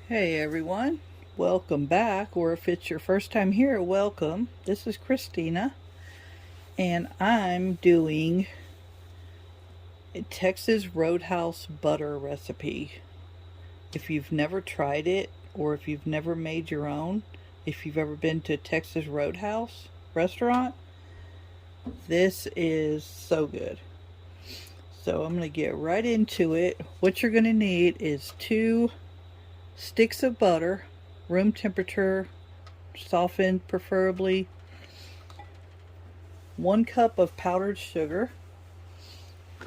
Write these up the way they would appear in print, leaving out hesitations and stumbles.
Hey everyone, welcome back, or if it's your first time here, welcome. This is Christina, and I'm doing a Texas Roadhouse butter recipe. If you've never tried it, or if you've never made your own, if you've ever been to Texas Roadhouse restaurant, this is so good. So I'm going to get right into it. What you're going to need is 2 sticks of butter, room temperature, softened preferably, 1 cup of powdered sugar,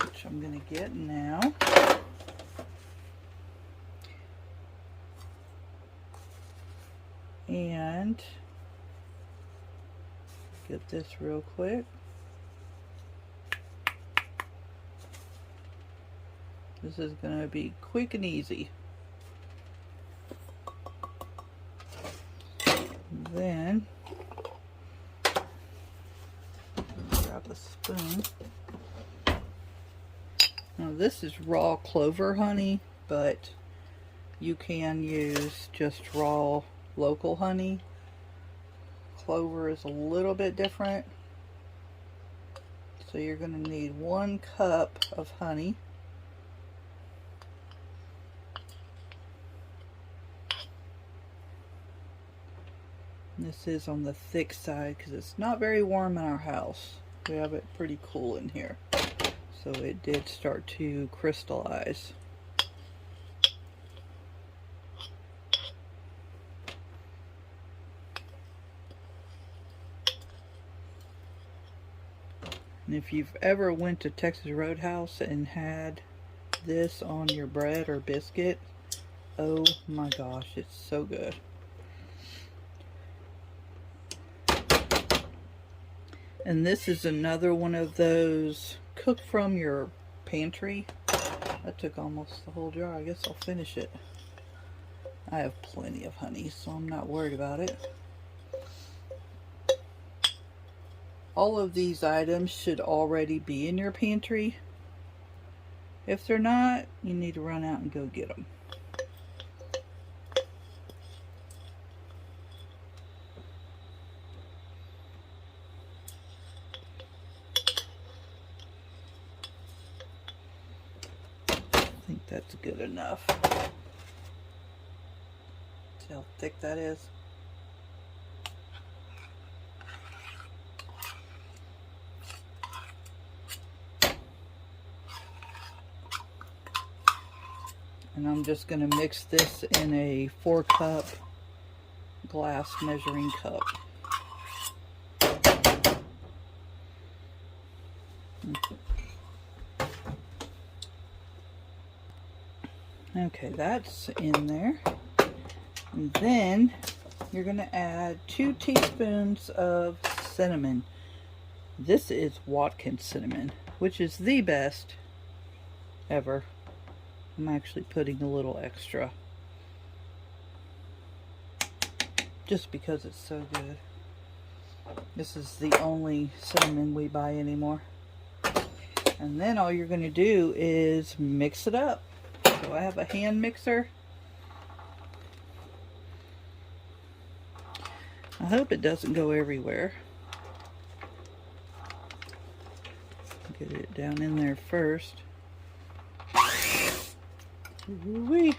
which I'm going to get now, and get this real quick. This is going to be quick and easy. Then grab a spoon. Now this is raw clover honey, but you can use just raw local honey. Clover is a little bit different. So you're going to need 1 cup of honey. This is on the thick side because it's not very warm in our house. We have it pretty cool in here. So it did start to crystallize. And if you've ever went to Texas Roadhouse and had this on your bread or biscuit, oh my gosh, it's so good. And this is another one of those cook from your pantry. That took almost the whole jar. I guess I'll finish it. I have plenty of honey, so I'm not worried about it. All of these items should already be in your pantry. If they're not, you need to run out and go get them. I think that's good enough. See how thick that is? And I'm just going to mix this in a 4-cup glass measuring cup. Okay, that's in there. And then you're going to add 2 teaspoons of cinnamon. This is Watkins cinnamon, which is the best ever. I'm actually putting a little extra just because it's so good. This is the only cinnamon we buy anymore. And then all you're going to do is mix it up. So I have a hand mixer. I hope it doesn't go everywhere. Get it down in there first. Woo-wee.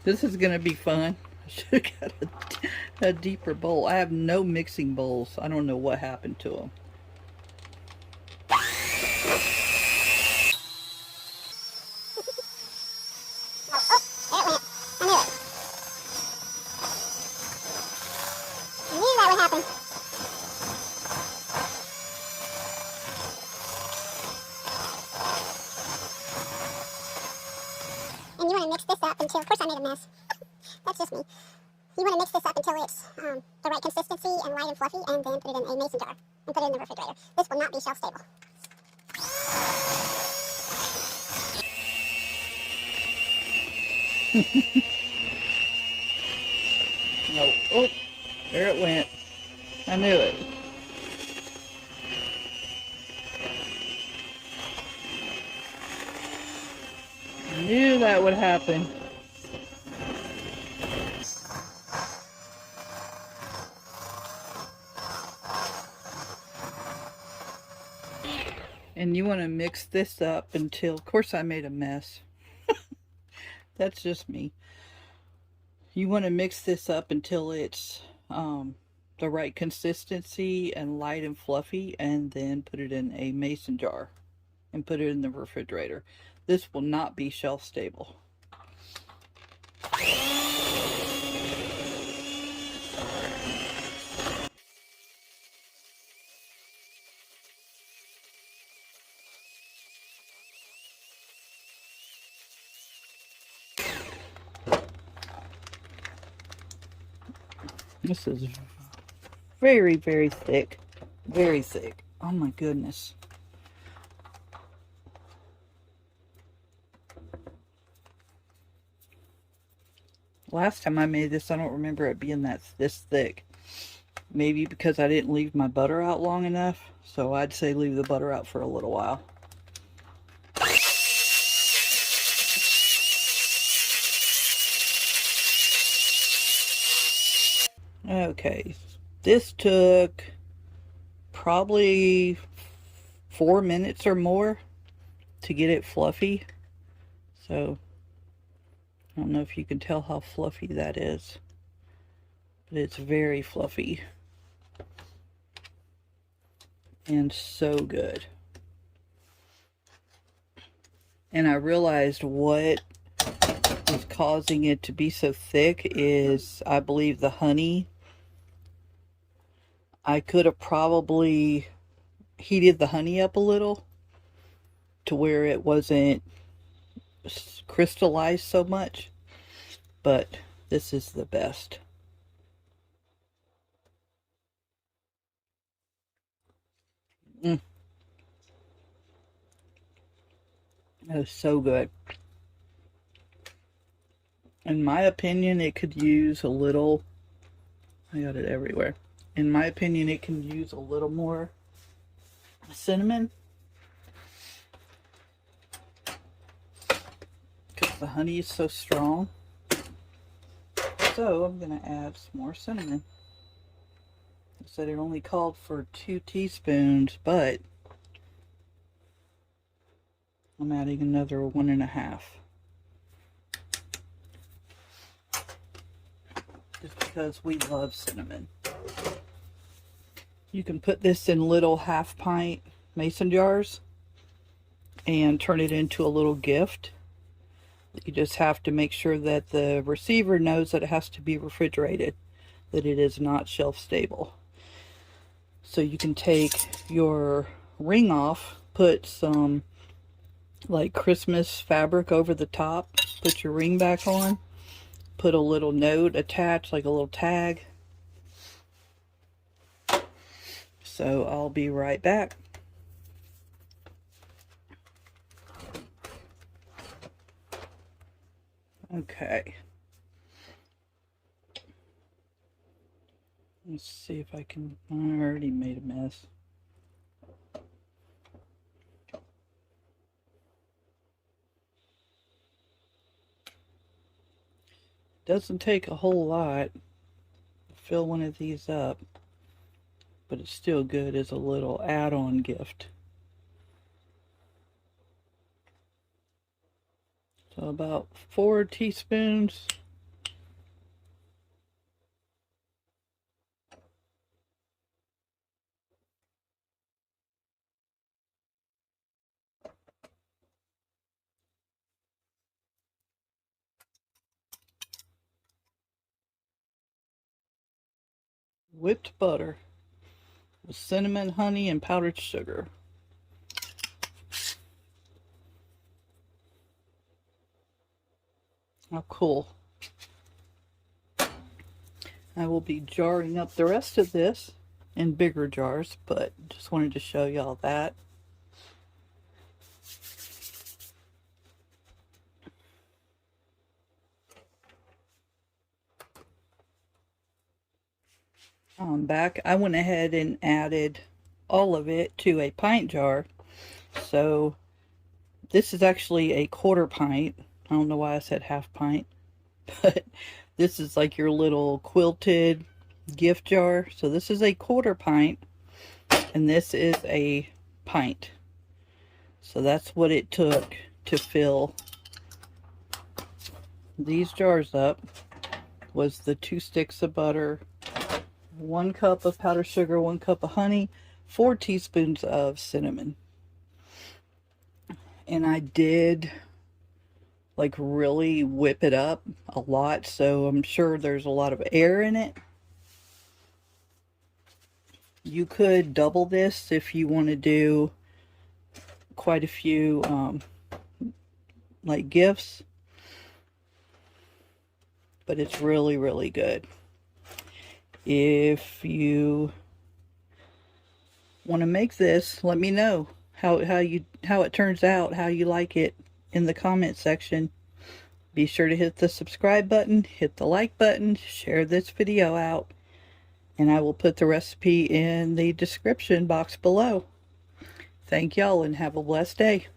This is gonna be fun. I should have got a deeper bowl. I have no mixing bowls. I don't know what happened to them. And you want to mix this up until, of course I made a mess. That's just me. You want to mix this up until it's the right consistency and light and fluffy, and then put it in a mason jar and put it in the refrigerator. This will not be shelf stable. No. Oh, there it went. I knew it. Knew that would happen. And you want to mix this up until, of course I made a mess. That's just me. You want to mix this up until it's the right consistency and light and fluffy, and then put it in a mason jar and put it in the refrigerator. This will not be shelf stable. This is very, very thick. Very thick. Oh my goodness. Last time I made this, I don't remember it being this thick. Maybe because I didn't leave my butter out long enough. So I'd say leave the butter out for a little while. Okay, this took probably 4 minutes or more to get it fluffy. So I don't know if you can tell how fluffy that is, but it's very fluffy and so good. And I realized what is causing it to be so thick is, I believe, the honey. I could have probably heated the honey up a little to where it wasn't crystallized so much, but this is the best. That is so good. In my opinion, it could use a little, I got it everywhere. In my opinion, it can use a little more cinnamon, because the honey is so strong. So I'm going to add some more cinnamon. I said it only called for 2 teaspoons, but I'm adding another 1.5. Just because we love cinnamon. You can put this in little 1/2 pint mason jars and turn it into a little gift. You just have to make sure that the receiver knows that it has to be refrigerated, that it is not shelf stable. So you can take your ring off, put some like Christmas fabric over the top, put your ring back on, put a little note attached, like a little tag. So I'll be right back. Okay. Let's see if I can, I already made a mess. Doesn't take a whole lot to fill one of these up, but it's still good as a little add-on gift. So about 4 teaspoons. Whipped butter with cinnamon, honey, and powdered sugar. How cool. I will be jarring up the rest of this in bigger jars, but just wanted to show y'all that. Back, I went ahead and added all of it to a pint jar. So this is actually a 1/4 pint. don't know why I said half pint, but this is like your little quilted gift jar. So this is a 1/4 pint, and this is a pint. So that's what it took to fill these jars up. Was the 2 sticks of butter, 1 cup of powdered sugar, 1 cup of honey, 4 teaspoons of cinnamon. And I did like really whip it up a lot, so I'm sure there's a lot of air in it. You could double this if you want to do quite a few like gifts, but it's really, really good. If you want to make this, let me know how it turns out, how you like it in the comment section. Be sure to hit the subscribe button, hit the like button, share this video out, and I will put the recipe in the description box below. Thank y'all and have a blessed day.